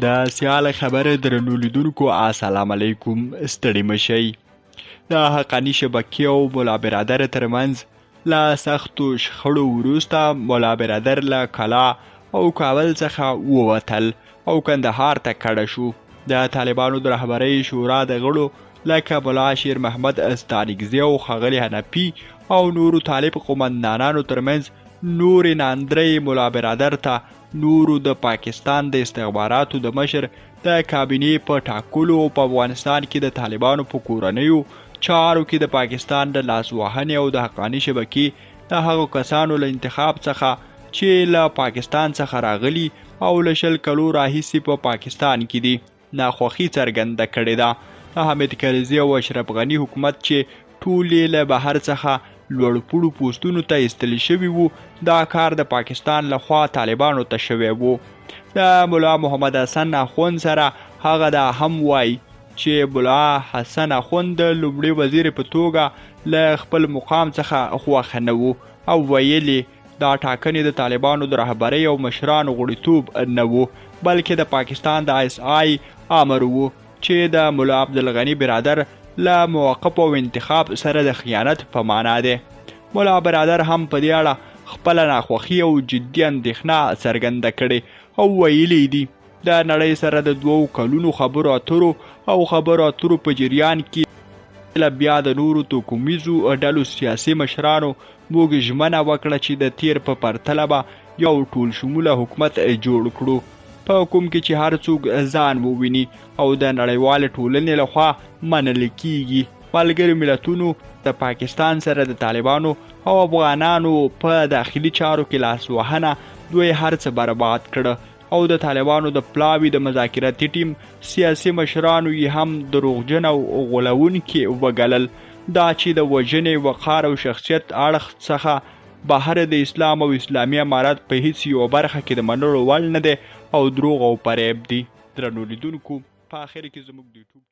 د سیاله خبره درنو لیدونکو السلام علیکم. ستړي مشئ. د حقانی شبکې او ملا برادر ترمنځ له سختو شخړو وروسته ملا برادر له کلا او کابل څخه ووتل او کندهار ته کډه شو. د طالبانو د رهبرۍ شورا د غړو لکه ملا شیر محمد استانکزي او ښاغلي حنفي او نورو طالب قومندانانو ترمنځ نورې ناندرۍ ملا برادر ته نورو د پاکستان د استخباراتو د مشر د کابینې په ټاکلو او په افغانستان کې د طالبانو په کورنیو چارو کې د پاکستان د لاسوهنې او د حقانی شبکې د هغو کسانو له انتخاب څخه چې له پاکستان څخه راغلي او له 20 کلو راهیسې په پاکستان کې دي ناخوښي څرګنده کړې ده. د حامد کرزي او اشرف غني حکومت چې ټولې له بهر څخه لوړپوړو پوستونو ته ایستل شوي وو، دا کار د پاکستان لخوا طالبانو ته شوی وو. د ملا محمد حسن اخوند سره هغه دا هم وایي چې ملا حسن اخوند د لومړي وزیر په توګه له خپل مقام څخه خوښه نه وو او ویلي دا ټاکنې د طالبانو د رهبرۍ او مشرانو غړیتوب نه وو، بلکې د پاکستان د ISI امر وو چې د ملا عبدالغني برادر له موقف او انتخاب سره د خیانت په معنا دی. ملا برادر هم په دې اړه خپل ناخوښي او جدي اندېښنه څرګنده کړې او ویلي دي د نړۍ سره د 2 کلونو خبرو اترو په جریان کې له بیا د نورو توکمیزو ډلو سیاسي مشرانو موږ ژمنه وکړه چې د تیر په پرتله به یو ټول شموله حکومت جوړ کړو په کوم کې چې هر څوک ځان وویني او د نړیوال ټولنې لخوا منل کیږي. ملګرو ملتونو د پاکستان سره د طالبانو او افغانانو په داخلي چارو کې لاسوهنه دوی هر څه برباد کړه او د طالبانو د پلاوي د مذاکراتي ټیم سیاسي مشرانو یې هم دروغجن او غولونکي وګڼل. دا چې د وژنې، وقار او شخصیت اړخ څخه بهر د اسلام او اسلامي امارت په هیڅ یو برخه کې د منلو وړ نه دی او دروغ او فریب دی. درنو لیدونکو، په آخر کې زموږ د